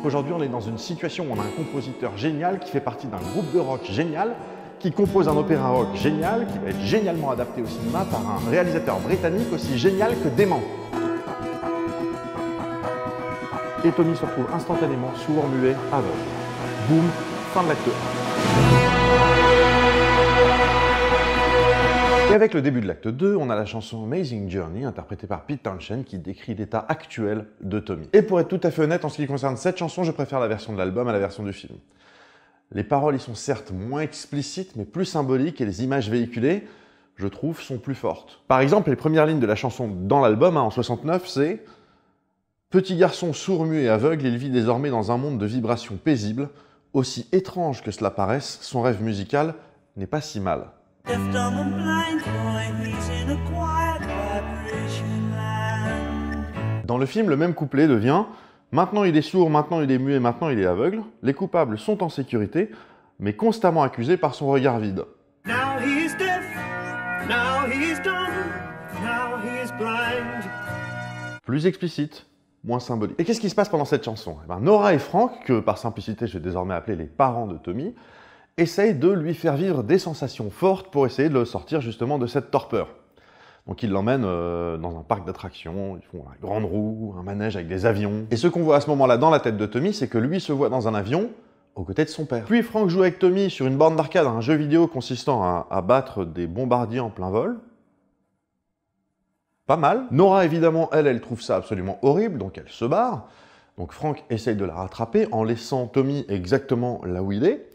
Aujourd'hui, on est dans une situation où on a un compositeur génial qui fait partie d'un groupe de rock génial, qui compose un opéra rock génial, qui va être génialement adapté au cinéma par un réalisateur britannique aussi génial que dément. Et Tommy se retrouve instantanément sourd, muet, aveugle. Boum, fin de l'acte 1. Et avec le début de l'acte 2, on a la chanson Amazing Journey, interprétée par Pete Townshend, qui décrit l'état actuel de Tommy. Et pour être tout à fait honnête, en ce qui concerne cette chanson, je préfère la version de l'album à la version du film. Les paroles y sont certes moins explicites, mais plus symboliques, et les images véhiculées, je trouve, sont plus fortes. Par exemple, les premières lignes de la chanson dans l'album, en 69, c'est « Petit garçon sourd, muet et aveugle, il vit désormais dans un monde de vibrations paisibles. Aussi étrange que cela paraisse, son rêve musical n'est pas si mal. » Dans le film, le même couplet devient « Maintenant il est sourd, maintenant il est muet, maintenant il est aveugle. Les coupables sont en sécurité, mais constamment accusés par son regard vide. » Plus explicite, moins symbolique. Et qu'est-ce qui se passe pendant cette chanson? Nora et Frank, que par simplicité je vais désormais appeler les parents de Tommy, essayent de lui faire vivre des sensations fortes pour essayer de le sortir justement de cette torpeur. Donc ils l'emmènent dans un parc d'attractions, ils font une grande roue, un manège avec des avions. Et ce qu'on voit à ce moment-là dans la tête de Tommy, c'est que lui se voit dans un avion aux côtés de son père. Puis Frank joue avec Tommy sur une borne d'arcade, un jeu vidéo consistant à battre des bombardiers en plein vol. Pas mal. Nora, évidemment, elle trouve ça absolument horrible, donc elle se barre. Donc Frank essaye de la rattraper en laissant Tommy exactement là où il est.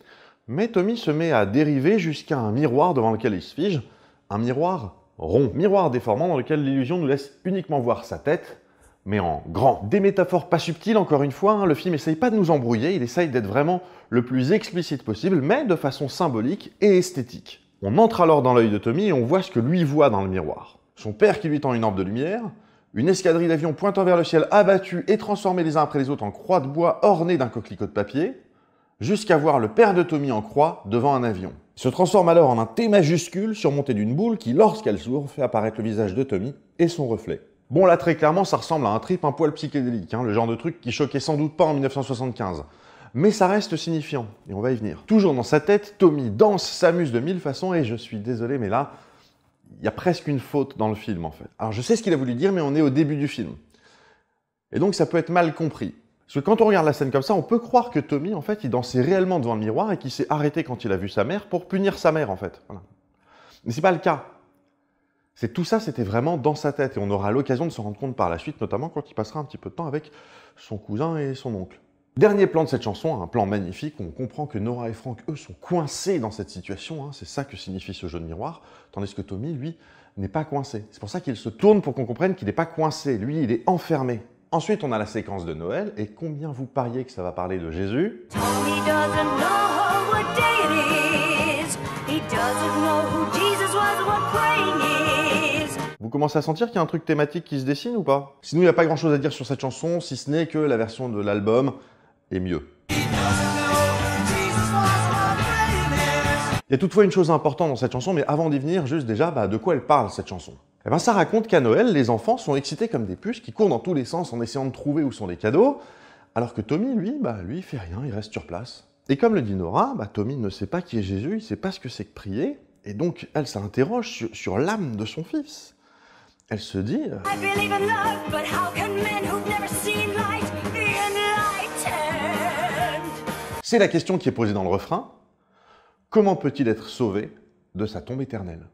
Mais Tommy se met à dériver jusqu'à un miroir devant lequel il se fige. Un miroir rond. Miroir déformant dans lequel l'illusion nous laisse uniquement voir sa tête, mais en grand. Des métaphores pas subtiles, encore une fois, hein. Le film essaye pas de nous embrouiller, il essaye d'être vraiment le plus explicite possible, mais de façon symbolique et esthétique. On entre alors dans l'œil de Tommy et on voit ce que lui voit dans le miroir. Son père qui lui tend une lampe de lumière, une escadrille d'avions pointant vers le ciel abattus et transformés les uns après les autres en croix de bois ornées d'un coquelicot de papier, jusqu'à voir le père de Tommy en croix devant un avion. Il se transforme alors en un T majuscule surmonté d'une boule qui, lorsqu'elle s'ouvre, fait apparaître le visage de Tommy et son reflet. Bon, là, très clairement, ça ressemble à un trip un poil psychédélique, hein, le genre de truc qui choquait sans doute pas en 1975. Mais ça reste signifiant, et on va y venir. Toujours dans sa tête, Tommy danse, s'amuse de mille façons, et je suis désolé, mais là, il y a presque une faute dans le film, en fait. Alors, je sais ce qu'il a voulu dire, mais on est au début du film. Et donc, ça peut être mal compris. Parce que quand on regarde la scène comme ça, on peut croire que Tommy, en fait, il dansait réellement devant le miroir et qu'il s'est arrêté quand il a vu sa mère pour punir sa mère, en fait. Voilà. Mais c'est pas le cas. Tout ça, c'était vraiment dans sa tête. Et on aura l'occasion de s'en rendre compte par la suite, notamment quand il passera un petit peu de temps avec son cousin et son oncle. Dernier plan de cette chanson, un plan magnifique, où on comprend que Nora et Frank, eux, sont coincés dans cette situation. Hein. C'est ça que signifie ce jeu de miroir. Tandis que Tommy, lui, n'est pas coincé. C'est pour ça qu'il se tourne pour qu'on comprenne qu'il n'est pas coincé. Lui, il est enfermé. Ensuite, on a la séquence de Noël, et combien vous pariez que ça va parler de Jésus? Vous commencez à sentir qu'il y a un truc thématique qui se dessine ou pas? Sinon, il n'y a pas grand-chose à dire sur cette chanson, si ce n'est que la version de l'album est mieux. Il y a toutefois une chose importante dans cette chanson, mais avant d'y venir, juste déjà, de quoi elle parle cette chanson? Eh bien, ça raconte qu'à Noël, les enfants sont excités comme des puces qui courent dans tous les sens en essayant de trouver où sont les cadeaux, alors que Tommy, lui, il fait rien, il reste sur place. Et comme le dit Nora, Tommy ne sait pas qui est Jésus, il ne sait pas ce que c'est que prier, et donc elle s'interroge sur l'âme de son fils. Elle se dit... C'est la question qui est posée dans le refrain. Comment peut-il être sauvé de sa tombe éternelle?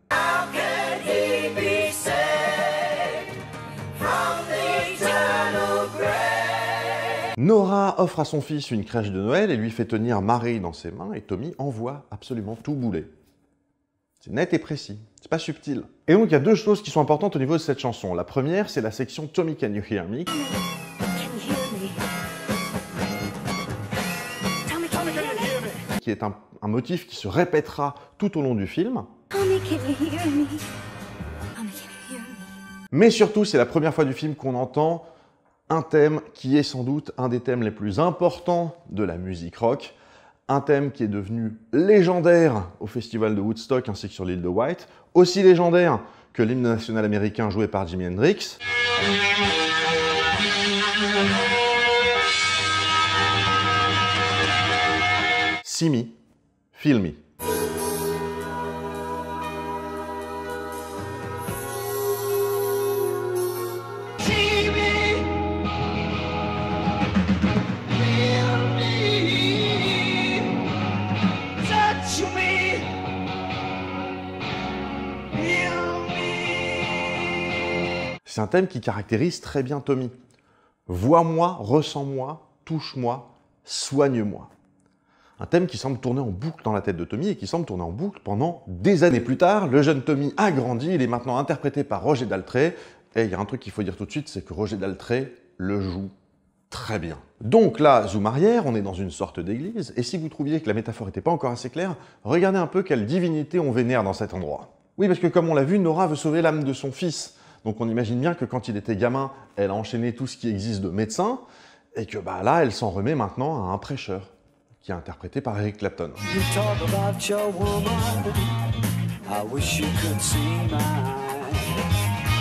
Nora offre à son fils une crèche de Noël et lui fait tenir Marie dans ses mains, et Tommy envoie absolument tout bouler. C'est net et précis, c'est pas subtil. Et donc il y a deux choses qui sont importantes au niveau de cette chanson. La première, c'est la section Tommy Can You Hear Me? Qui est un motif qui se répétera tout au long du film. Mais surtout, c'est la première fois du film qu'on entend un thème qui est sans doute un des thèmes les plus importants de la musique rock, un thème qui est devenu légendaire au festival de Woodstock ainsi que sur l'île de White, aussi légendaire que l'hymne national américain joué par Jimi Hendrix. See me, feel me. C'est un thème qui caractérise très bien Tommy. Vois-moi, ressens-moi, touche-moi, soigne-moi. Un thème qui semble tourner en boucle dans la tête de Tommy et qui semble tourner en boucle pendant des années plus tard. Le jeune Tommy a grandi, il est maintenant interprété par Roger Daltrey. Et il y a un truc qu'il faut dire tout de suite, c'est que Roger Daltrey le joue très bien. Donc là, zoom arrière, on est dans une sorte d'église. Et si vous trouviez que la métaphore n'était pas encore assez claire, regardez un peu quelle divinité on vénère dans cet endroit. Oui, parce que comme on l'a vu, Nora veut sauver l'âme de son fils. Donc on imagine bien que quand il était gamin, elle a enchaîné tout ce qui existe de médecin, et que bah, là, elle s'en remet maintenant à un prêcheur, qui est interprété par Eric Clapton.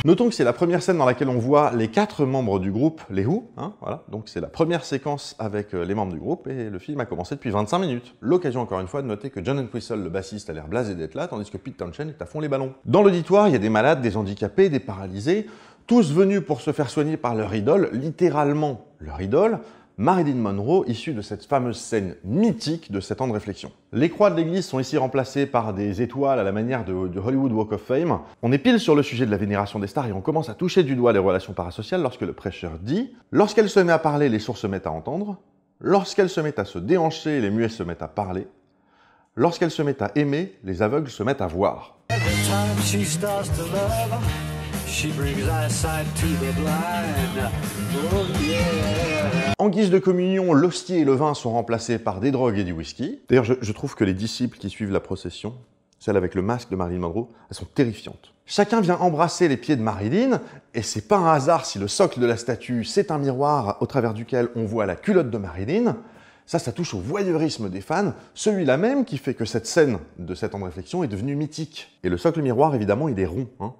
Notons que c'est la première scène dans laquelle on voit les 4 membres du groupe, les Who, hein, voilà. Donc c'est la première séquence avec les membres du groupe, et le film a commencé depuis 25 minutes. L'occasion encore une fois de noter que John Entwistle, le bassiste, a l'air blasé d'être là, tandis que Pete Townshend est à fond les ballons. Dans l'auditoire, il y a des malades, des handicapés, des paralysés, tous venus pour se faire soigner par leur idole, littéralement leur idole, Marilyn Monroe, issue de cette fameuse scène mythique de 7 ans de réflexion. Les croix de l'église sont ici remplacées par des étoiles à la manière de Hollywood Walk of Fame. On est pile sur le sujet de la vénération des stars et on commence à toucher du doigt les relations parasociales lorsque le prêcheur dit « Lorsqu'elle se met à parler, les sourds se mettent à entendre. Lorsqu'elle se met à se déhancher, les muets se mettent à parler. Lorsqu'elle se met à aimer, les aveugles se mettent à voir. » En guise de communion, l'hostie et le vin sont remplacés par des drogues et du whisky. D'ailleurs, je trouve que les disciples qui suivent la procession, celles avec le masque de Marilyn Monroe, elles sont terrifiantes. Chacun vient embrasser les pieds de Marilyn, et c'est pas un hasard si le socle de la statue, c'est un miroir au travers duquel on voit la culotte de Marilyn. Ça touche au voyeurisme des fans, celui-là même qui fait que cette scène de 7 ans de réflexion est devenue mythique. Et le socle miroir, évidemment, il est rond, hein.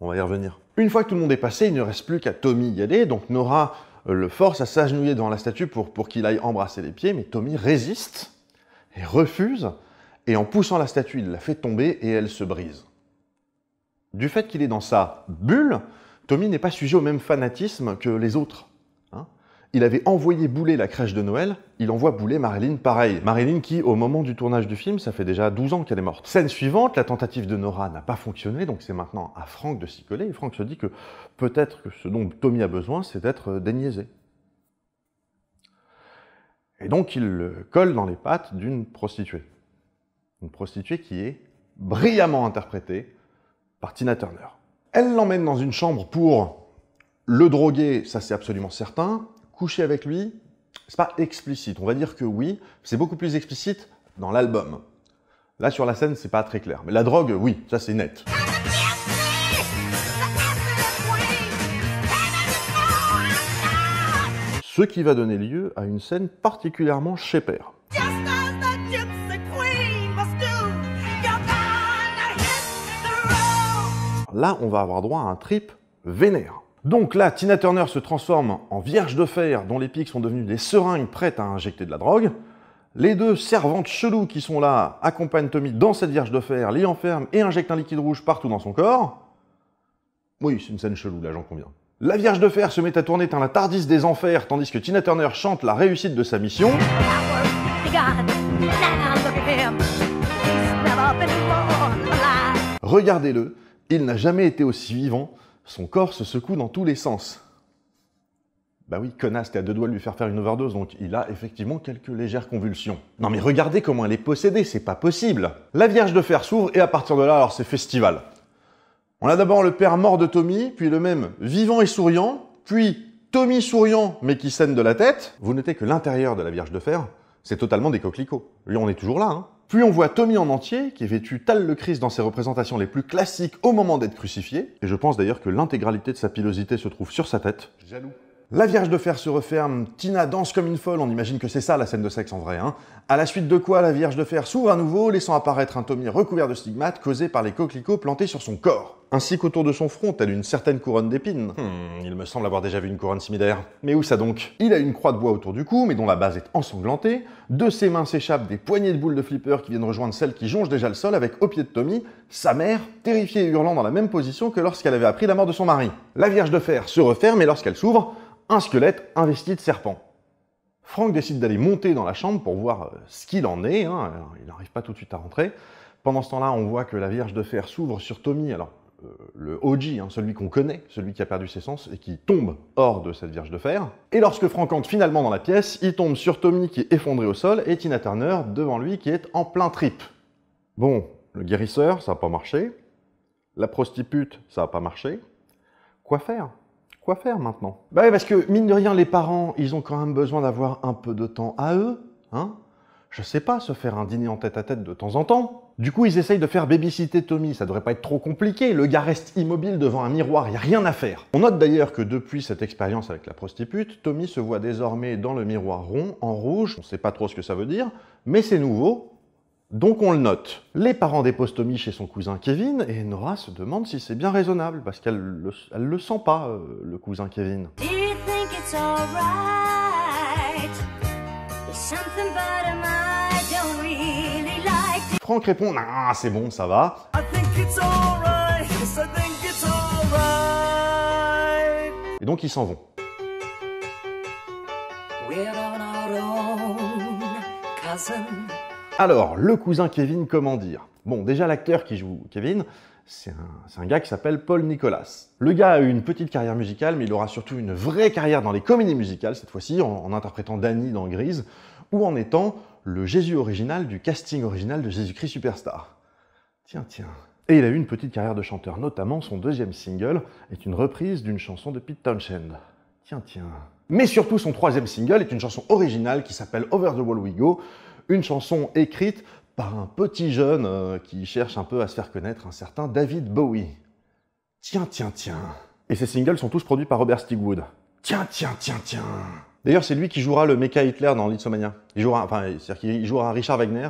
On va y revenir. Une fois que tout le monde est passé, il ne reste plus qu'à Tommy y aller, donc Nora le force à s'agenouiller devant la statue pour qu'il aille embrasser les pieds, mais Tommy résiste et refuse, et en poussant la statue, il la fait tomber et elle se brise. Du fait qu'il est dans sa bulle, Tommy n'est pas sujet au même fanatisme que les autres. Hein. Il avait envoyé bouler la crèche de Noël, il envoie bouler Marilyn pareil. Marilyn qui, au moment du tournage du film, ça fait déjà 12 ans qu'elle est morte. Scène suivante, la tentative de Nora n'a pas fonctionné, donc c'est maintenant à Frank de s'y coller, et Frank se dit que peut-être que ce dont Tommy a besoin, c'est d'être déniaisé. Et donc il le colle dans les pattes d'une prostituée. Une prostituée qui est brillamment interprétée par Tina Turner. Elle l'emmène dans une chambre pour le droguer, ça c'est absolument certain. Coucher avec lui, c'est pas explicite. On va dire que oui, c'est beaucoup plus explicite dans l'album. Là, sur la scène, c'est pas très clair. Mais la drogue, oui, ça c'est net. Ce qui va donner lieu à une scène particulièrement chépère. Là, on va avoir droit à un trip vénère. Donc là, Tina Turner se transforme en vierge de fer dont les pics sont devenus des seringues prêtes à injecter de la drogue. Les 2 servantes cheloues qui sont là accompagnent Tommy dans cette vierge de fer, l'y enferment et injectent un liquide rouge partout dans son corps. Oui, c'est une scène chelou, là, j'en conviens. La vierge de fer se met à tourner dans la Tardis des enfers tandis que Tina Turner chante la réussite de sa mission. Regardez-le, il n'a jamais été aussi vivant. Son corps se secoue dans tous les sens. Bah oui, connasse, t'es à 2 doigts de lui faire une overdose, donc il a effectivement quelques légères convulsions. Non mais regardez comment elle est possédée, c'est pas possible. La Vierge de Fer s'ouvre, et à partir de là, alors c'est festival. On a d'abord le père mort de Tommy, puis le même vivant et souriant, puis Tommy souriant, mais qui saigne de la tête. Vous notez que l'intérieur de la Vierge de Fer, c'est totalement des coquelicots. Lui, on est toujours là, hein. Puis on voit Tommy en entier, qui est vêtu tel le Christ dans ses représentations les plus classiques au moment d'être crucifié. Et je pense d'ailleurs que l'intégralité de sa pilosité se trouve sur sa tête. Jaloux. La Vierge de Fer se referme, Tina danse comme une folle, on imagine que c'est ça la scène de sexe en vrai, hein. À la suite de quoi, la Vierge de Fer s'ouvre à nouveau, laissant apparaître un Tommy recouvert de stigmates causés par les coquelicots plantés sur son corps. Ainsi qu'autour de son front, telle une certaine couronne d'épines. Il me semble avoir déjà vu une couronne similaire. Mais où ça donc? Il a une croix de bois autour du cou, mais dont la base est ensanglantée. De ses mains s'échappent des poignées de boules de flipper qui viennent rejoindre celles qui jonchent déjà le sol, avec au pied de Tommy, sa mère, terrifiée et hurlant dans la même position que lorsqu'elle avait appris la mort de son mari. La Vierge de Fer se referme et lorsqu'elle s'ouvre, un squelette investi de serpent. Frank décide d'aller monter dans la chambre pour voir ce qu'il en est, hein. Alors, il n'arrive pas tout de suite à rentrer. Pendant ce temps-là, on voit que la Vierge de Fer s'ouvre sur Tommy, alors le OG, hein, celui qu'on connaît, celui qui a perdu ses sens et qui tombe hors de cette Vierge de Fer. Et lorsque Frank entre finalement dans la pièce, il tombe sur Tommy qui est effondré au sol et Tina Turner devant lui qui est en plein trip. Bon, le guérisseur, ça n'a pas marché. La prostitute, ça n'a pas marché. Quoi faire? Quoi faire maintenant? Bah oui, parce que, mine de rien, les parents, ils ont quand même besoin d'avoir un peu de temps à eux, hein. Je sais pas, se faire un dîner en tête-à-tête de temps en temps. Du coup, ils essayent de faire babysitter Tommy, ça devrait pas être trop compliqué, le gars reste immobile devant un miroir, y a rien à faire. On note d'ailleurs que depuis cette expérience avec la prostitute, Tommy se voit désormais dans le miroir rond, en rouge, on sait pas trop ce que ça veut dire, mais c'est nouveau, donc on le note. Les parents déposent Tommy chez son cousin Kevin, et Nora se demande si c'est bien raisonnable, parce qu'elle le sent pas, le cousin Kevin. Frank répond « Ah, c'est bon, ça va ». Et donc ils s'en vont. Alors, le cousin Kevin, comment dire? Bon, déjà l'acteur qui joue Kevin, c'est un gars qui s'appelle Paul Nicolas. Le gars a eu une petite carrière musicale, mais il aura surtout une vraie carrière dans les comédies musicales, cette fois-ci, en interprétant Danny dans Grease, ou en étant le Jésus original du casting original de Jésus-Christ Superstar. Tiens, tiens. Et il a eu une petite carrière de chanteur, notamment son deuxième single est une reprise d'une chanson de Pete Townshend. Tiens, tiens. Mais surtout, son troisième single est une chanson originale qui s'appelle Over the Wall We Go, une chanson écrite par un petit jeune qui cherche un peu à se faire connaître, un certain David Bowie. Tiens, tiens, tiens. Et ces singles sont tous produits par Robert Stigwood. Tiens, tiens, tiens, tiens. D'ailleurs, c'est lui qui jouera le Mecha Hitler dans Lisztomania. Il jouera Richard Wagner,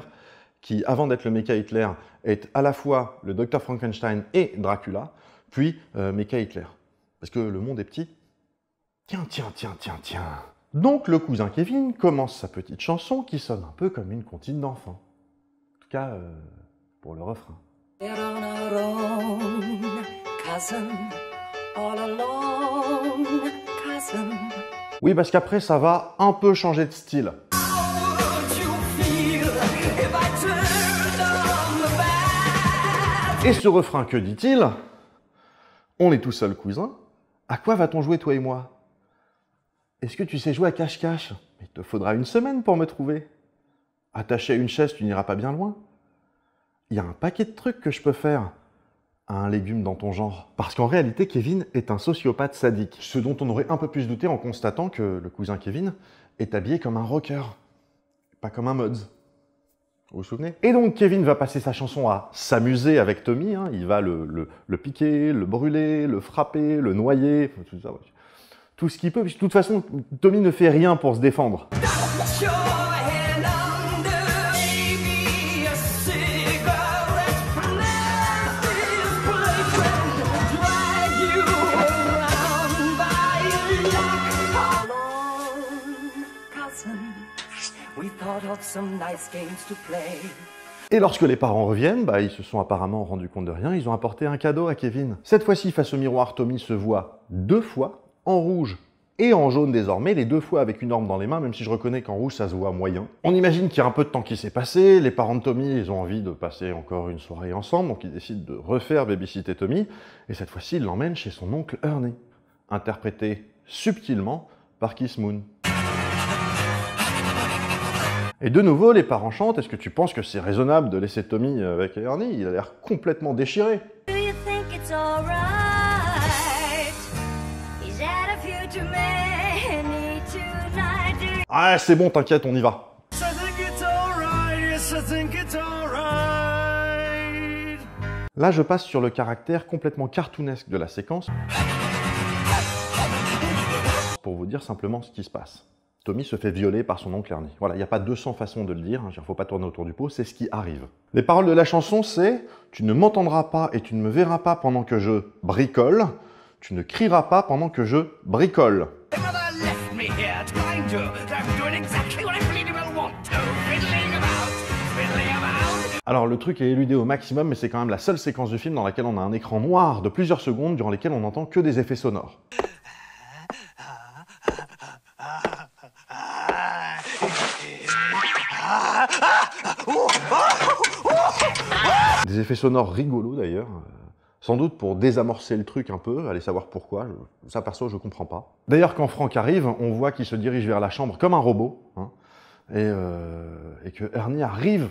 qui, avant d'être le Mecha Hitler, est à la fois le Dr Frankenstein et Dracula, puis Mecha Hitler. Parce que le monde est petit. Tiens, tiens, tiens, tiens, tiens. Donc le cousin Kevin commence sa petite chanson qui sonne un peu comme une comptine d'enfant. En tout cas, pour le refrain. Oui, parce qu'après, ça va un peu changer de style. Et ce refrain, que dit-il? On est tout seul, cousin. À quoi va-t-on jouer, toi et moi? Est-ce que tu sais jouer à cache-cache? Il te faudra une semaine pour me trouver. Attaché à une chaise, tu n'iras pas bien loin. Il y a un paquet de trucs que je peux faire à un légume dans ton genre. Parce qu'en réalité, Kevin est un sociopathe sadique. Ce dont on aurait un peu plus douté en constatant que le cousin Kevin est habillé comme un rocker. Pas comme un mods. Vous vous souvenez? Et donc Kevin va passer sa chanson à s'amuser avec Tommy, hein. Il va le piquer, le brûler, le frapper, le noyer, tout ça, ouais. Tout ce qu'il peut. De toute façon, Tommy ne fait rien pour se défendre. Et lorsque les parents reviennent, ils se sont apparemment rendus compte de rien, ils ont apporté un cadeau à Kevin. Cette fois-ci, face au miroir, Tommy se voit 2 fois, en rouge et en jaune désormais, les 2 fois avec une orbe dans les mains, même si je reconnais qu'en rouge ça se voit moyen. On imagine qu'il y a un peu de temps qui s'est passé, les parents de Tommy, ils ont envie de passer encore une soirée ensemble, donc ils décident de refaire babysitter Tommy, et cette fois-ci, ils l'emmènent chez son oncle Ernie, interprété subtilement par Keith Moon. Et de nouveau, les parents chantent. Est-ce que tu penses que c'est raisonnable de laisser Tommy avec Ernie? Il a l'air complètement déchiré. Ah, c'est bon, t'inquiète, on y va. Là, je passe sur le caractère complètement cartoonesque de la séquence. pour vous dire simplement ce qui se passe. Tommy se fait violer par son oncle Ernie. Voilà, il n'y a pas 200 façons de le dire, il ne faut pas tourner autour du pot, c'est ce qui arrive. Les paroles de la chanson, c'est « Tu ne m'entendras pas et tu ne me verras pas pendant que je bricole, tu ne crieras pas pendant que je bricole. » Alors le truc est éludé au maximum, mais c'est quand même la seule séquence du film dans laquelle on a un écran noir de plusieurs secondes durant lesquels on n'entend que des effets sonores. Des effets sonores rigolos d'ailleurs, sans doute pour désamorcer le truc un peu, allez savoir pourquoi, ça perso je comprends pas. D'ailleurs quand Frank arrive, on voit qu'il se dirige vers la chambre comme un robot, hein, et que Ernie arrive,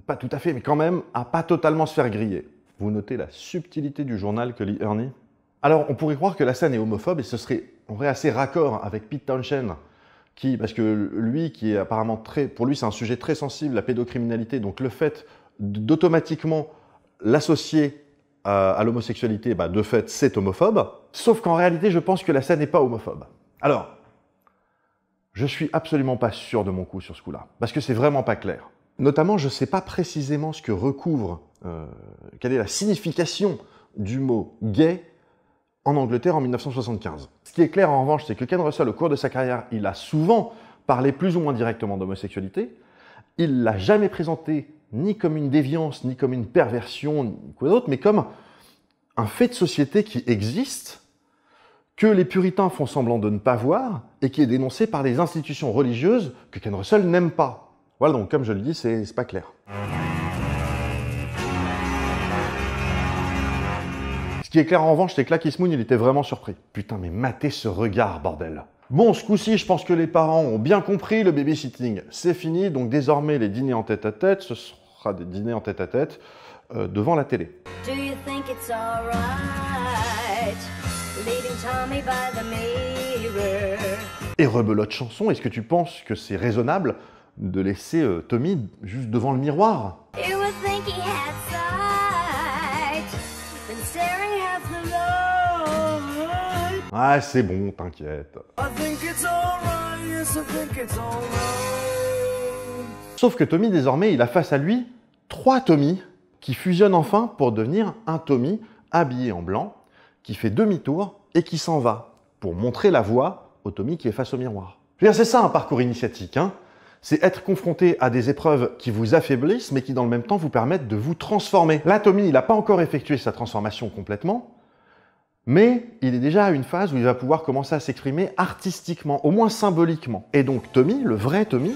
pas tout à fait, mais quand même, à pas totalement se faire griller. Vous notez la subtilité du journal que lit Ernie? Alors on pourrait croire que la scène est homophobe et ce serait en vrai assez raccord avec Pete Townshend, parce que lui, qui est apparemment pour lui c'est un sujet très sensible, la pédocriminalité, donc le fait d'automatiquement l'associer à l'homosexualité, de fait c'est homophobe, sauf qu'en réalité je pense que la scène n'est pas homophobe. Alors, je suis absolument pas sûr de mon coup sur ce coup-là, parce que c'est vraiment pas clair. Notamment, je ne sais pas précisément ce que recouvre, quelle est la signification du mot « gay » en Angleterre en 1975. Ce qui est clair en revanche, c'est que Ken Russell, au cours de sa carrière, il a souvent parlé plus ou moins directement d'homosexualité. Il ne l'a jamais présenté ni comme une déviance, ni comme une perversion, ni quoi d'autre, mais comme un fait de société qui existe, que les puritains font semblant de ne pas voir, et qui est dénoncé par les institutions religieuses que Ken Russell n'aime pas. Voilà, donc comme je le dis, c'est pas clair. Ce qui est clair en revanche, c'est que là, Kiss Moon, il était vraiment surpris. Putain, mais matez ce regard, bordel. Bon, ce coup-ci, je pense que les parents ont bien compris, le babysitting, c'est fini, donc désormais, les dîners en tête-à-tête, ce sera des dîners en tête-à-tête devant la télé. Et rebelote chanson, est-ce que tu penses que c'est raisonnable de laisser Tommy juste devant le miroir? Ah, c'est bon, t'inquiète. Sauf que Tommy, désormais, il a face à lui 3 Tommy qui fusionnent enfin pour devenir un Tommy habillé en blanc, qui fait demi-tour et qui s'en va pour montrer la voie au Tommy qui est face au miroir. C'est ça un parcours initiatique, hein. C'est être confronté à des épreuves qui vous affaiblissent, mais qui dans le même temps vous permettent de vous transformer. Là, Tommy, il n'a pas encore effectué sa transformation complètement, mais il est déjà à une phase où il va pouvoir commencer à s'exprimer artistiquement, au moins symboliquement. Et donc Tommy, le vrai Tommy,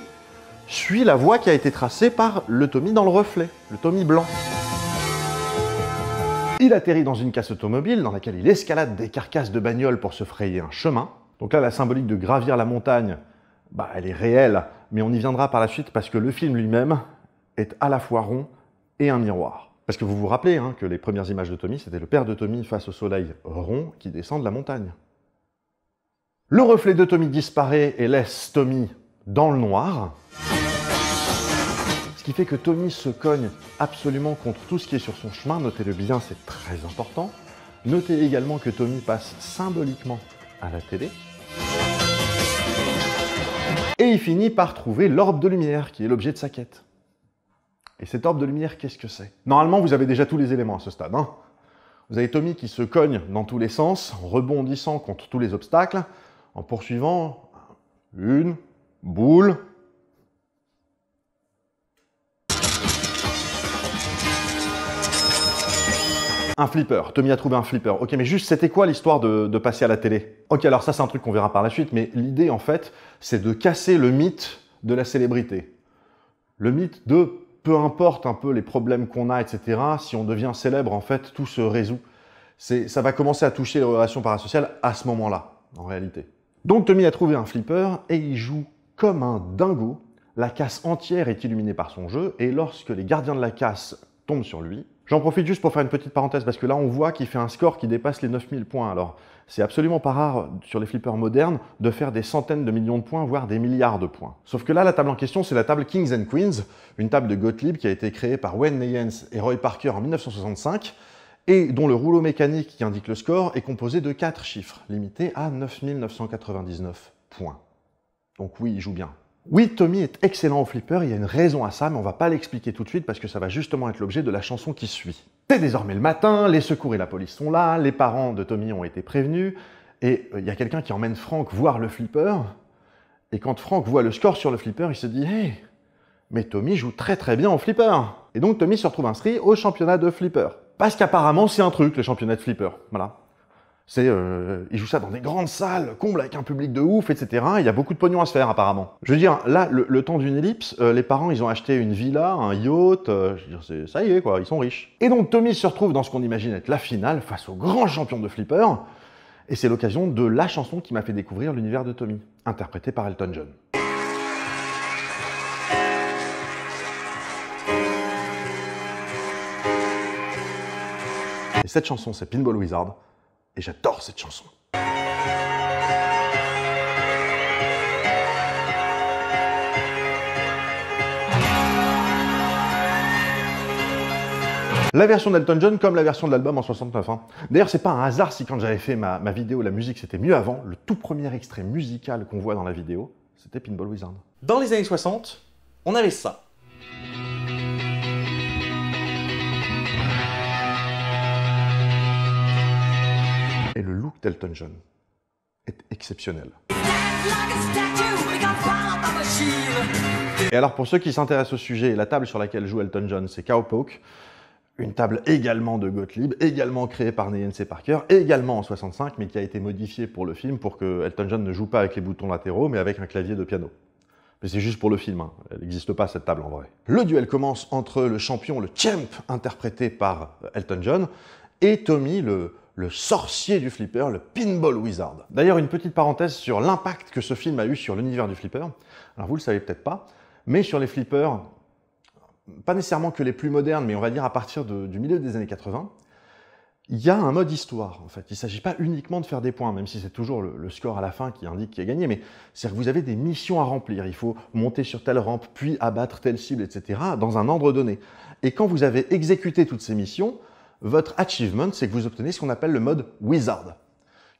suit la voie qui a été tracée par le Tommy dans le reflet, le Tommy blanc. Il atterrit dans une casse automobile dans laquelle il escalade des carcasses de bagnoles pour se frayer un chemin. Donc là, la symbolique de gravir la montagne, elle est réelle, mais on y viendra par la suite parce que le film lui-même est à la fois rond et un miroir. Parce que vous vous rappelez hein, que les premières images de Tommy, c'était le père de Tommy face au soleil rond qui descend de la montagne. Le reflet de Tommy disparaît et laisse Tommy dans le noir. Ce qui fait que Tommy se cogne absolument contre tout ce qui est sur son chemin. Notez-le bien, c'est très important. Notez également que Tommy passe symboliquement à la télé. Et il finit par trouver l'orbe de lumière, qui est l'objet de sa quête. Et cette orbe de lumière, qu'est-ce que c'est? Normalement, vous avez déjà tous les éléments à ce stade. Hein. Vous avez Tommy qui se cogne dans tous les sens, en rebondissant contre tous les obstacles, en poursuivant une boule. Un flipper. Tommy a trouvé un flipper. Ok, mais juste, c'était quoi l'histoire de passer à la télé? Ok, alors ça, c'est un truc qu'on verra par la suite, mais l'idée, en fait, c'est de casser le mythe de la célébrité. Le mythe de peu importe un peu les problèmes qu'on a, etc., si on devient célèbre, en fait, tout se résout. Ça va commencer à toucher les relations parasociales à ce moment-là, en réalité. Donc, Tommy a trouvé un flipper et il joue comme un dingo. La casse entière est illuminée par son jeu et lorsque les gardiens de la casse tombent sur lui, j'en profite juste pour faire une petite parenthèse parce que là, on voit qu'il fait un score qui dépasse les 9000 points. Alors, c'est absolument pas rare sur les flippers modernes de faire des centaines de millions de points, voire des milliards de points. Sauf que là, la table en question, c'est la table Kings and Queens, une table de Gottlieb qui a été créée par Wayne Neyens et Roy Parker en 1965. et dont le rouleau mécanique qui indique le score est composé de 4 chiffres, limités à 9999 points. Donc oui, il joue bien. Oui, Tommy est excellent au flipper, il y a une raison à ça, mais on va pas l'expliquer tout de suite parce que ça va justement être l'objet de la chanson qui suit. C'est désormais le matin, les secours et la police sont là, les parents de Tommy ont été prévenus, et il y a quelqu'un qui emmène Frank voir le flipper, et quand Frank voit le score sur le flipper, il se dit « Hey, mais Tommy joue très très bien au flipper !» Et donc Tommy se retrouve inscrit au championnat de flipper. Parce qu'apparemment c'est un truc, les championnats de flipper, voilà. Il joue ça dans des grandes salles, combles avec un public de ouf, etc. Il y a beaucoup de pognon à se faire apparemment. Je veux dire, là, le temps d'une ellipse, les parents, ils ont acheté une villa, un yacht, je veux dire, ça y est quoi, ils sont riches. Et donc Tommy se retrouve dans ce qu'on imagine être la finale face au grand champion de flipper, et c'est l'occasion de la chanson qui m'a fait découvrir l'univers de Tommy, interprétée par Elton John. Et cette chanson, c'est Pinball Wizard. Et j'adore cette chanson. La version d'Elton John comme la version de l'album en 69. Hein. D'ailleurs, c'est pas un hasard si quand j'avais fait ma vidéo, la musique c'était mieux avant, le tout premier extrait musical qu'on voit dans la vidéo, c'était Pinball Wizard. Dans les années 60, on avait ça. Et le look d'Elton John est exceptionnel. Et alors pour ceux qui s'intéressent au sujet, la table sur laquelle joue Elton John, c'est Cowpoke, une table également de Gottlieb, également créée par Ney N.C. Parker, également en 65, mais qui a été modifiée pour le film pour que Elton John ne joue pas avec les boutons latéraux, mais avec un clavier de piano. Mais c'est juste pour le film, hein. Elle n'existe pas cette table en vrai. Le duel commence entre le champion, le champ, interprété par Elton John, et Tommy, le sorcier du flipper, le Pinball Wizard. D'ailleurs, une petite parenthèse sur l'impact que ce film a eu sur l'univers du flipper. Alors vous le savez peut-être pas, mais sur les flippers, pas nécessairement que les plus modernes, mais on va dire à partir du milieu des années 80, il y a un mode histoire, en fait. Il ne s'agit pas uniquement de faire des points, même si c'est toujours le score à la fin qui indique qui a gagné, mais c'est-à-dire que vous avez des missions à remplir. Il faut monter sur telle rampe, puis abattre telle cible, etc., dans un ordre donné. Et quand vous avez exécuté toutes ces missions, votre achievement, c'est que vous obtenez ce qu'on appelle le mode Wizard,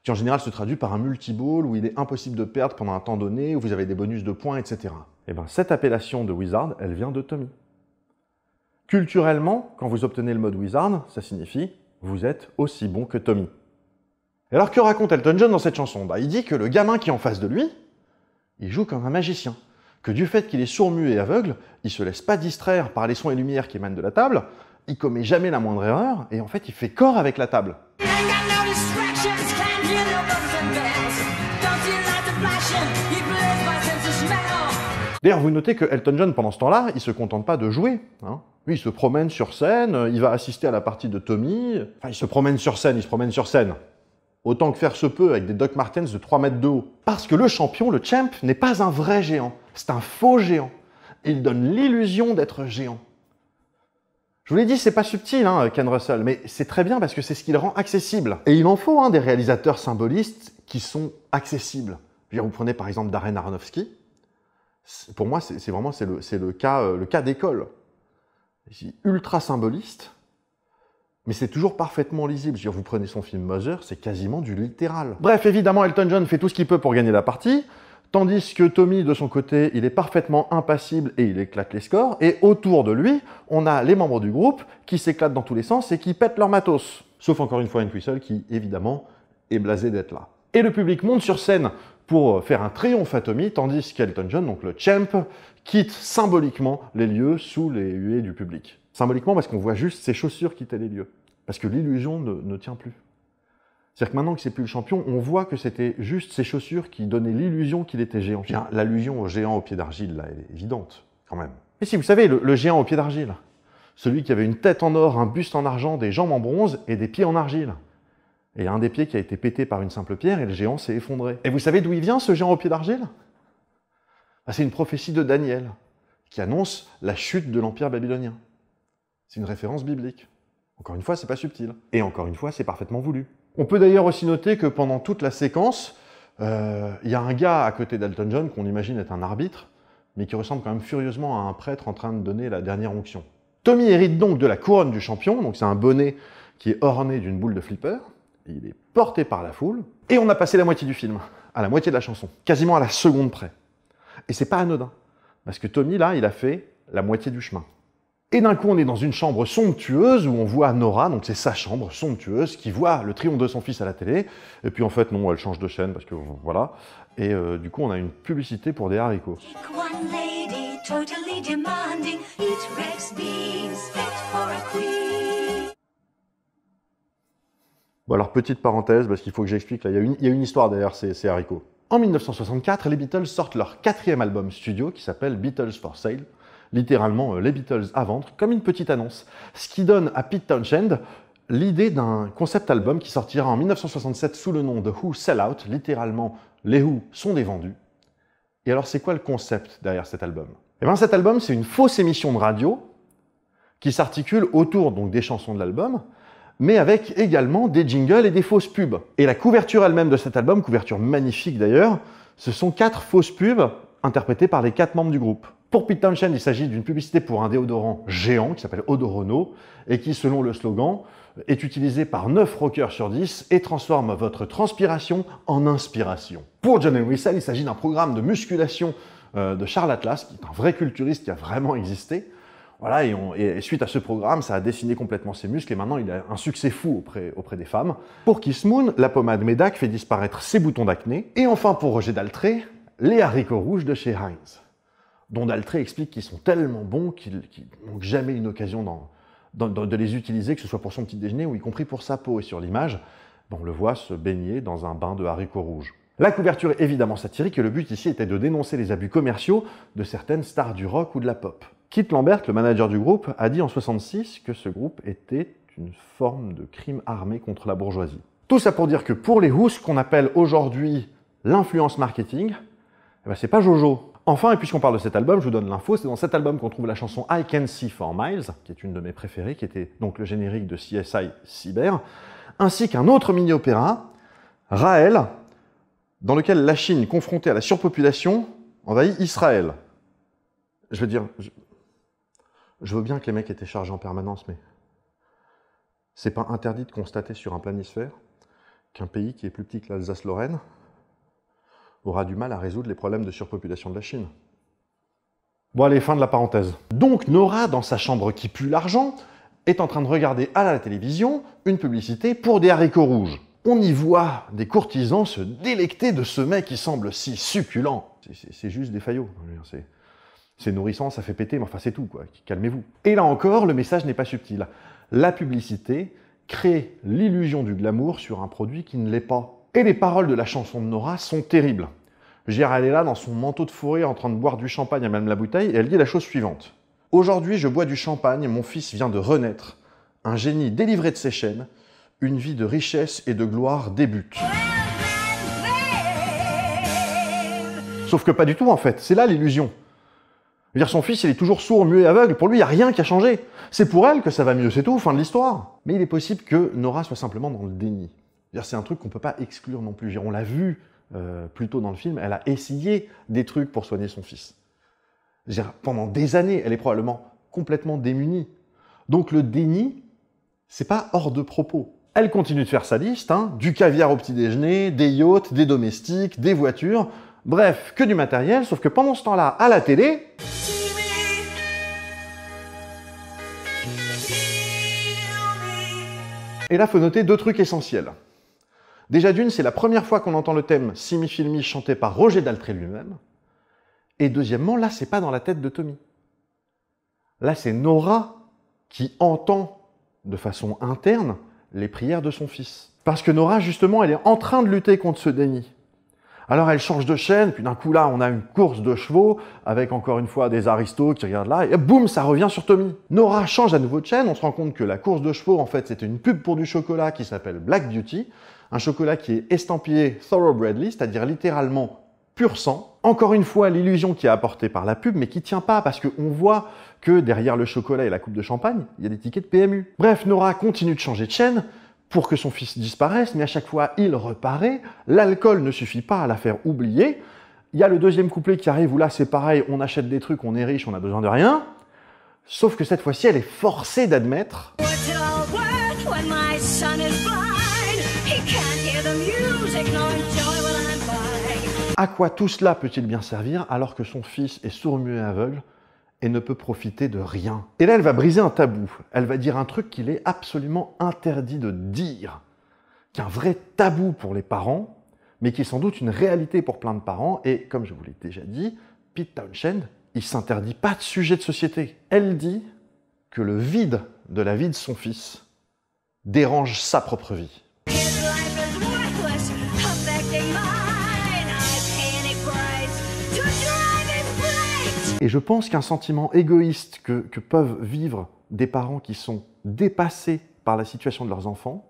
qui en général se traduit par un multi-ball où il est impossible de perdre pendant un temps donné, où vous avez des bonus de points, etc. Et bien cette appellation de Wizard, elle vient de Tommy. Culturellement, quand vous obtenez le mode Wizard, ça signifie vous êtes aussi bon que Tommy. Et alors que raconte Elton John dans cette chanson? Il dit que le gamin qui est en face de lui, il joue comme un magicien. Que du fait qu'il est sourd-muet et aveugle, il se laisse pas distraire par les sons et lumières qui émanent de la table, il commet jamais la moindre erreur, et en fait il fait corps avec la table. D'ailleurs, vous notez que Elton John, pendant ce temps-là, il se contente pas de jouer. Hein. Lui, il se promène sur scène, il va assister à la partie de Tommy. Enfin, il se promène sur scène. Autant que faire se peut avec des Doc Martens de 3 mètres de haut. Parce que le champion, le champ, n'est pas un vrai géant. C'est un faux géant. Il donne l'illusion d'être géant. Je vous l'ai dit, c'est pas subtil, hein, Ken Russell, mais c'est très bien parce que c'est ce qui le rend accessible. Et il en faut des réalisateurs symbolistes qui sont accessibles. Je veux dire, vous prenez par exemple Darren Aronofsky. Pour moi, c'est le cas d'école. Ultra symboliste, mais c'est toujours parfaitement lisible. Je veux dire, vous prenez son film Mother, c'est quasiment du littéral. Bref, évidemment, Elton John fait tout ce qu'il peut pour gagner la partie, tandis que Tommy, de son côté, il est parfaitement impassible et il éclate les scores, et autour de lui, on a les membres du groupe qui s'éclatent dans tous les sens et qui pètent leur matos. Sauf encore une fois Entwistle qui, évidemment, est blasé d'être là. Et le public monte sur scène pour faire un triomphe à Tommy, tandis qu'Elton John, donc le champ, quitte symboliquement les lieux sous les huées du public. Symboliquement parce qu'on voit juste ses chaussures quitter les lieux. Parce que l'illusion ne tient plus. C'est-à-dire que maintenant que c'est plus le champion, on voit que c'était juste ses chaussures qui donnaient l'illusion qu'il était géant. L'allusion au géant au pied d'argile, là, elle est évidente, quand même. Mais si, vous savez, le géant au pied d'argile. Celui qui avait une tête en or, un buste en argent, des jambes en bronze et des pieds en argile. Et un des pieds qui a été pété par une simple pierre et le géant s'est effondré. Et vous savez d'où il vient, ce géant au pied d'argile? C'est une prophétie de Daniel, qui annonce la chute de l'Empire babylonien. C'est une référence biblique. Encore une fois, c'est pas subtil. Et encore une fois, c'est parfaitement voulu. On peut d'ailleurs aussi noter que pendant toute la séquence, il y a un gars à côté d'Elton John qu'on imagine être un arbitre, mais qui ressemble quand même furieusement à un prêtre en train de donner la dernière onction. Tommy hérite donc de la couronne du champion, donc c'est un bonnet qui est orné d'une boule de flipper, il est porté par la foule, et on a passé la moitié du film, à la moitié de la chanson, quasiment à la seconde près. Et c'est pas anodin, parce que Tommy, là, il a fait la moitié du chemin. Et d'un coup, on est dans une chambre somptueuse où on voit Nora, donc c'est sa chambre somptueuse, qui voit le triomphe de son fils à la télé. Et puis en fait, non, elle change de chaîne parce que voilà. Et du coup, on a une publicité pour des haricots. Bon alors, petite parenthèse, parce qu'il faut que j'explique, là, il y a une histoire derrière ces haricots. En 1964, les Beatles sortent leur 4e album studio qui s'appelle Beatles for Sale. Littéralement les Beatles à vendre, comme une petite annonce. Ce qui donne à Pete Townshend l'idée d'un concept album qui sortira en 1967 sous le nom de Who Sell Out, littéralement les Who sont des vendus. Et alors c'est quoi le concept derrière cet album? Eh bien cet album c'est une fausse émission de radio qui s'articule autour donc des chansons de l'album, mais avec également des jingles et des fausses pubs. Et la couverture elle-même de cet album, couverture magnifique d'ailleurs, ce sont 4 fausses pubs interprétées par les 4 membres du groupe. Pour Pete Townshend, il s'agit d'une publicité pour un déodorant géant qui s'appelle Odorono et qui, selon le slogan, est utilisé par 9 rockers sur 10 et transforme votre transpiration en inspiration. Pour John Henry Sale, il s'agit d'un programme de musculation de Charles Atlas, qui est un vrai culturiste qui a vraiment existé. Voilà, et suite à ce programme, ça a dessiné complètement ses muscles et maintenant il a un succès fou auprès des femmes. Pour Kiss Moon, la pommade Medac fait disparaître ses boutons d'acné. Et enfin pour Roger Daltrey, les haricots rouges de chez Heinz, dont Daltrey explique qu'ils sont tellement bons qu'il manque jamais une occasion de les utiliser, que ce soit pour son petit déjeuner ou y compris pour sa peau. Et sur l'image, on le voit se baigner dans un bain de haricots rouges. La couverture est évidemment satirique et le but ici était de dénoncer les abus commerciaux de certaines stars du rock ou de la pop. Kit Lambert, le manager du groupe, a dit en 1966 que ce groupe était une forme de crime armé contre la bourgeoisie. Tout ça pour dire que pour les Who, ce qu'on appelle aujourd'hui l'influence marketing, eh ben c'est pas Jojo. Enfin, et puisqu'on parle de cet album, je vous donne l'info, c'est dans cet album qu'on trouve la chanson I Can See for Miles, qui est une de mes préférées, qui était donc le générique de CSI Cyber, ainsi qu'un autre mini-opéra, Raël, dans lequel la Chine, confrontée à la surpopulation, envahit Israël. Je veux dire, je veux bien que les mecs étaient chargés en permanence, mais c'est pas interdit de constater sur un planisphère qu'un pays qui est plus petit que l'Alsace-Lorraine aura du mal à résoudre les problèmes de surpopulation de la Chine. Bon allez, fin de la parenthèse. Donc Nora, dans sa chambre qui pue l'argent, est en train de regarder à la télévision une publicité pour des haricots rouges. On y voit des courtisans se délecter de ce mec qui semble si succulent. C'est juste des faillots. C'est nourrissant, ça fait péter, mais enfin c'est tout, quoi. Calmez-vous. Et là encore, le message n'est pas subtil. La publicité crée l'illusion du glamour sur un produit qui ne l'est pas. Et les paroles de la chanson de Nora sont terribles. Elle est là dans son manteau de fourrure en train de boire du champagne à même la bouteille et elle dit la chose suivante. « Aujourd'hui, je bois du champagne, mon fils vient de renaître. Un génie délivré de ses chaînes, une vie de richesse et de gloire débute. » Sauf que pas du tout en fait, c'est là l'illusion. Je veux dire, son fils, il est toujours sourd, muet et aveugle, pour lui, il n'y a rien qui a changé. C'est pour elle que ça va mieux, c'est tout, fin de l'histoire. Mais il est possible que Nora soit simplement dans le déni. C'est un truc qu'on ne peut pas exclure non plus. On l'a vu plus tôt dans le film, elle a essayé des trucs pour soigner son fils. Pendant des années, elle est probablement complètement démunie. Donc le déni, c'est pas hors de propos. Elle continue de faire sa liste, hein, du caviar au petit déjeuner, des yachts, des domestiques, des voitures, bref, que du matériel, sauf que pendant ce temps-là, à la télé... Et là, il faut noter 2 trucs essentiels. Déjà d'une, c'est la première fois qu'on entend le thème Simi Filmi chanté par Roger Daltrey lui-même. Et deuxièmement, là, c'est pas dans la tête de Tommy. Là, c'est Nora qui entend de façon interne les prières de son fils. Parce que Nora, justement, elle est en train de lutter contre ce déni. Alors elle change de chaîne, puis d'un coup là, on a une course de chevaux, avec encore une fois des aristos qui regardent là, et boum, ça revient sur Tommy. Nora change à nouveau de chaîne, on se rend compte que la course de chevaux, en fait, c'était une pub pour du chocolat qui s'appelle Black Beauty, un chocolat qui est estampillé Thoroughbredly, c'est-à-dire littéralement pur sang. Encore une fois, l'illusion qui est apportée par la pub, mais qui tient pas, parce qu'on voit que derrière le chocolat et la coupe de champagne, il y a des tickets de PMU. Bref, Nora continue de changer de chaîne, pour que son fils disparaisse, mais à chaque fois, il reparaît. L'alcool ne suffit pas à la faire oublier. Il y a le deuxième couplet qui arrive où là, c'est pareil, on achète des trucs, on est riche, on a besoin de rien. Sauf que cette fois-ci, elle est forcée d'admettre when my son is blind. He can't hear the music nor enjoy what I'm buying. À quoi tout cela peut-il bien servir alors que son fils est sourd-muet et aveugle et ne peut profiter de rien? Et là, elle va briser un tabou. Elle va dire un truc qu'il est absolument interdit de dire, qui est un vrai tabou pour les parents, mais qui est sans doute une réalité pour plein de parents. Et comme je vous l'ai déjà dit, Pete Townshend, il s'interdit pas de sujet de société. Elle dit que le vide de la vie de son fils dérange sa propre vie. His life is worthless, affecting mine. I pay any price to drive it right. Et je pense qu'un sentiment égoïste que peuvent vivre des parents qui sont dépassés par la situation de leurs enfants,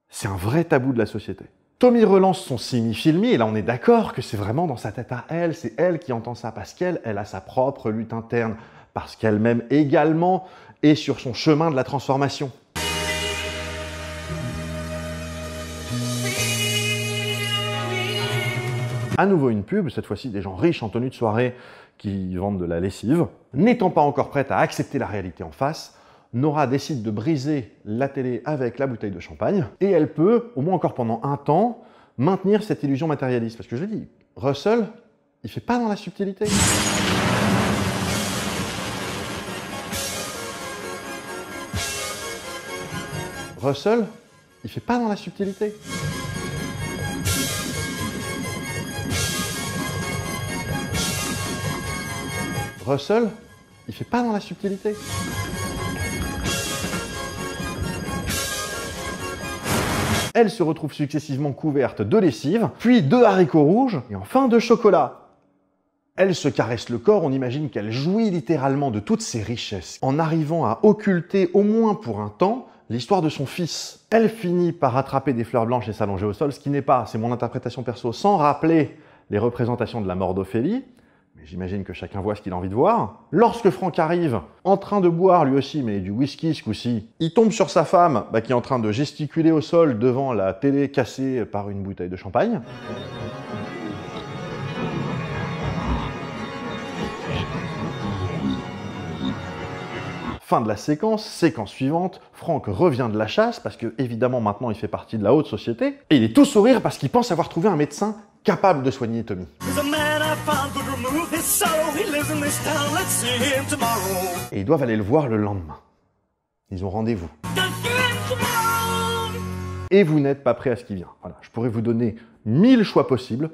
c'est un vrai tabou de la société. Tommy relance son simi-filmi, et là on est d'accord que c'est vraiment dans sa tête à elle, c'est elle qui entend ça, parce qu'elle a sa propre lutte interne, parce qu'elle-même également est sur son chemin de la transformation. À nouveau une pub, cette fois-ci des gens riches en tenue de soirée qui vendent de la lessive. N'étant pas encore prête à accepter la réalité en face, Nora décide de briser la télé avec la bouteille de champagne, et elle peut, au moins encore pendant un temps, maintenir cette illusion matérialiste. Parce que je l'ai dit, Russell, il fait pas dans la subtilité. Russell, il fait pas dans la subtilité. Russell, il fait pas dans la subtilité. Elle se retrouve successivement couverte de lessive, puis de haricots rouges, et enfin de chocolat. Elle se caresse le corps, on imagine qu'elle jouit littéralement de toutes ses richesses, en arrivant à occulter, au moins pour un temps, l'histoire de son fils. Elle finit par attraper des fleurs blanches et s'allonger au sol, ce qui n'est pas, c'est mon interprétation perso, sans rappeler les représentations de la mort d'Ophélie, mais j'imagine que chacun voit ce qu'il a envie de voir. Lorsque Frank arrive, en train de boire lui aussi, mais du whisky ce coup-ci, il tombe sur sa femme qui est en train de gesticuler au sol devant la télé cassée par une bouteille de champagne. Fin de la séquence, séquence suivante, Frank revient de la chasse parce que évidemment maintenant il fait partie de la haute société et il est tout sourire parce qu'il pense avoir trouvé un médecin capable de soigner Tommy. Et ils doivent aller le voir le lendemain. Ils ont rendez-vous. Et vous n'êtes pas prêt à ce qui vient. Voilà, je pourrais vous donner 1000 choix possibles.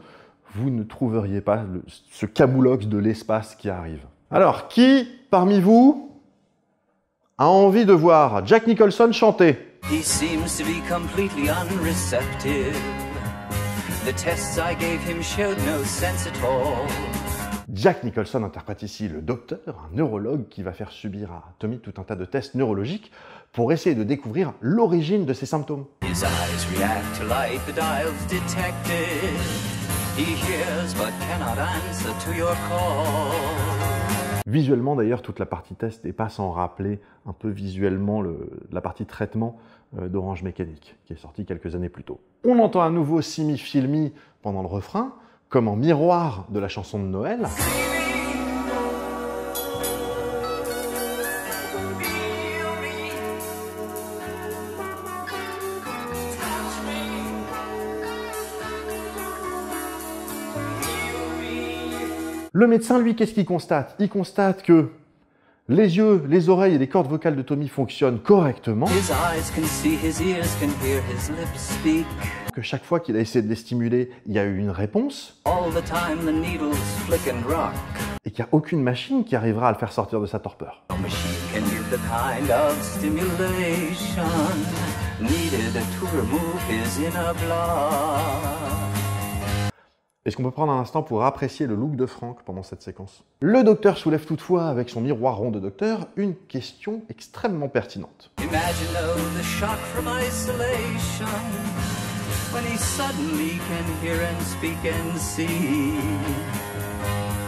Vous ne trouveriez pas ce camoulox de l'espace qui arrive. Alors, qui parmi vous a envie de voir Jack Nicholson chanter? He seems to be completely unreceptive. The tests I gave him showed no sense at all. Jack Nicholson interprète ici le docteur, un neurologue qui va faire subir à Tommy tout un tas de tests neurologiques pour essayer de découvrir l'origine de ses symptômes. His eyes react to light, the dial's detected. He hears but cannot answer to your call. Visuellement d'ailleurs, toute la partie test n'est pas sans rappeler un peu visuellement la partie traitement d'Orange Mécanique, qui est sortie quelques années plus tôt. On entend à nouveau Simi Filmi pendant le refrain, comme en miroir de la chanson de Noël. Le médecin, lui, qu'est-ce qu'il constate? Il constate que les yeux, les oreilles et les cordes vocales de Tommy fonctionnent correctement. Que chaque fois qu'il a essayé de les stimuler, il y a eu une réponse. Et qu'il n'y a aucune machine qui arrivera à le faire sortir de sa torpeur. Est-ce qu'on peut prendre un instant pour apprécier le look de Frank pendant cette séquence? Le docteur soulève toutefois, avec son miroir rond de docteur, une question extrêmement pertinente.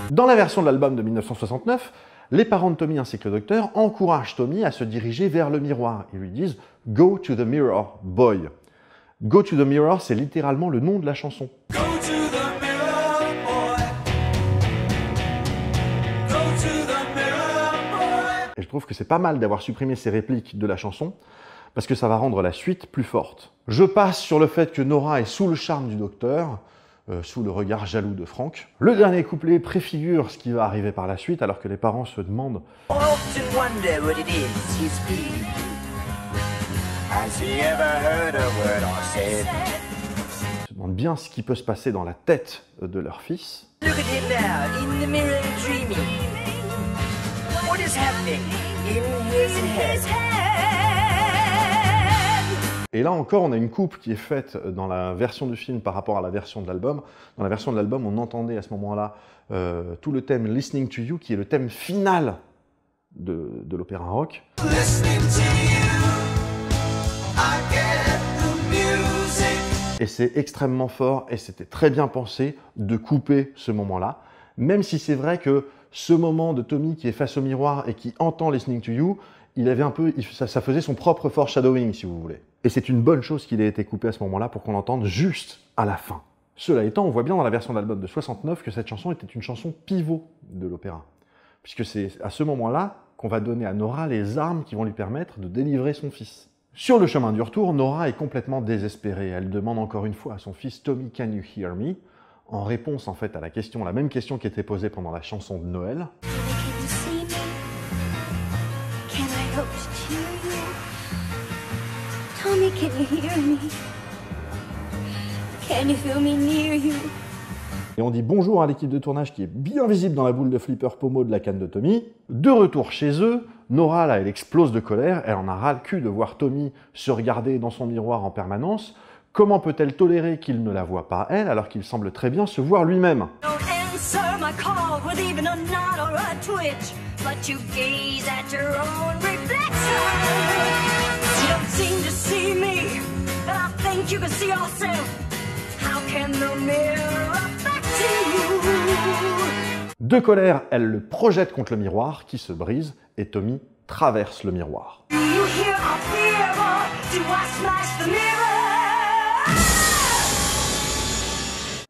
Dans la version de l'album de 1969, les parents de Tommy ainsi que le docteur encouragent Tommy à se diriger vers le miroir. Ils lui disent « Go to the mirror, boy ». Go to the mirror, c'est littéralement le nom de la chanson. Et je trouve que c'est pas mal d'avoir supprimé ces répliques de la chanson, parce que ça va rendre la suite plus forte. Je passe sur le fait que Nora est sous le charme du docteur, sous le regard jaloux de Frank. Le dernier couplet préfigure ce qui va arriver par la suite, alors que les parents se demandent I often wonder what it is he's feeling. Has he ever heard a word I said? se demandent bien ce qui peut se passer dans la tête de leur fils. Look at him now, in the mirror dreaming. What is happening in his head? Et là encore, on a une coupe qui est faite dans la version du film par rapport à la version de l'album. Dans la version de l'album, on entendait à ce moment-là tout le thème « Listening to You », qui est le thème final de l'opéra rock. Et c'est extrêmement fort, et c'était très bien pensé de couper ce moment-là, même si c'est vrai que ce moment de Tommy qui est face au miroir et qui entend « Listening to You », il avait un peu, ça faisait son propre foreshadowing, si vous voulez. Et c'est une bonne chose qu'il ait été coupé à ce moment-là pour qu'on l'entende juste à la fin. Cela étant, on voit bien dans la version de l'album de 69 que cette chanson était une chanson pivot de l'opéra. Puisque c'est à ce moment-là qu'on va donner à Nora les armes qui vont lui permettre de délivrer son fils. Sur le chemin du retour, Nora est complètement désespérée. Elle demande encore une fois à son fils « Tommy, can you hear me ?» en réponse en fait à la question, la même question qui était posée pendant la chanson de Noël. Tommy, can you hear me? Can you feel me near you? Et on dit bonjour à l'équipe de tournage qui est bien visible dans la boule de flipper pommeau de la canne de Tommy. De retour chez eux, Nora, là, elle explose de colère. Elle en a ras le cul de voir Tommy se regarder dans son miroir en permanence. Comment peut-elle tolérer qu'il ne la voit pas elle, alors qu'il semble très bien se voir lui-même? Don't answer my call with even a nod or a twitch, but you gaze at your own reflection. You don't seem to see me, but I think you can see yourself. How can the mirror affect you? De colère, elle le projette contre le miroir qui se brise et Tommy traverse le miroir. You hear my fear, boy? Do I smash the mirror?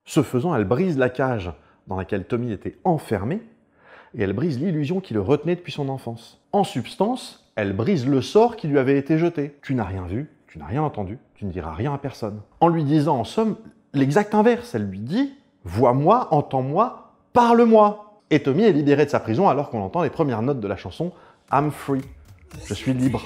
Ce faisant, elle brise la cage dans laquelle Tommy était enfermé et elle brise l'illusion qui le retenait depuis son enfance. En substance, elle brise le sort qui lui avait été jeté. Tu n'as rien vu, tu n'as rien entendu, tu ne diras rien à personne. En lui disant en somme l'exact inverse, elle lui dit « Vois-moi, entends-moi, parle-moi ». Et Tommy est libéré de sa prison alors qu'on entend les premières notes de la chanson « I'm free », je suis libre.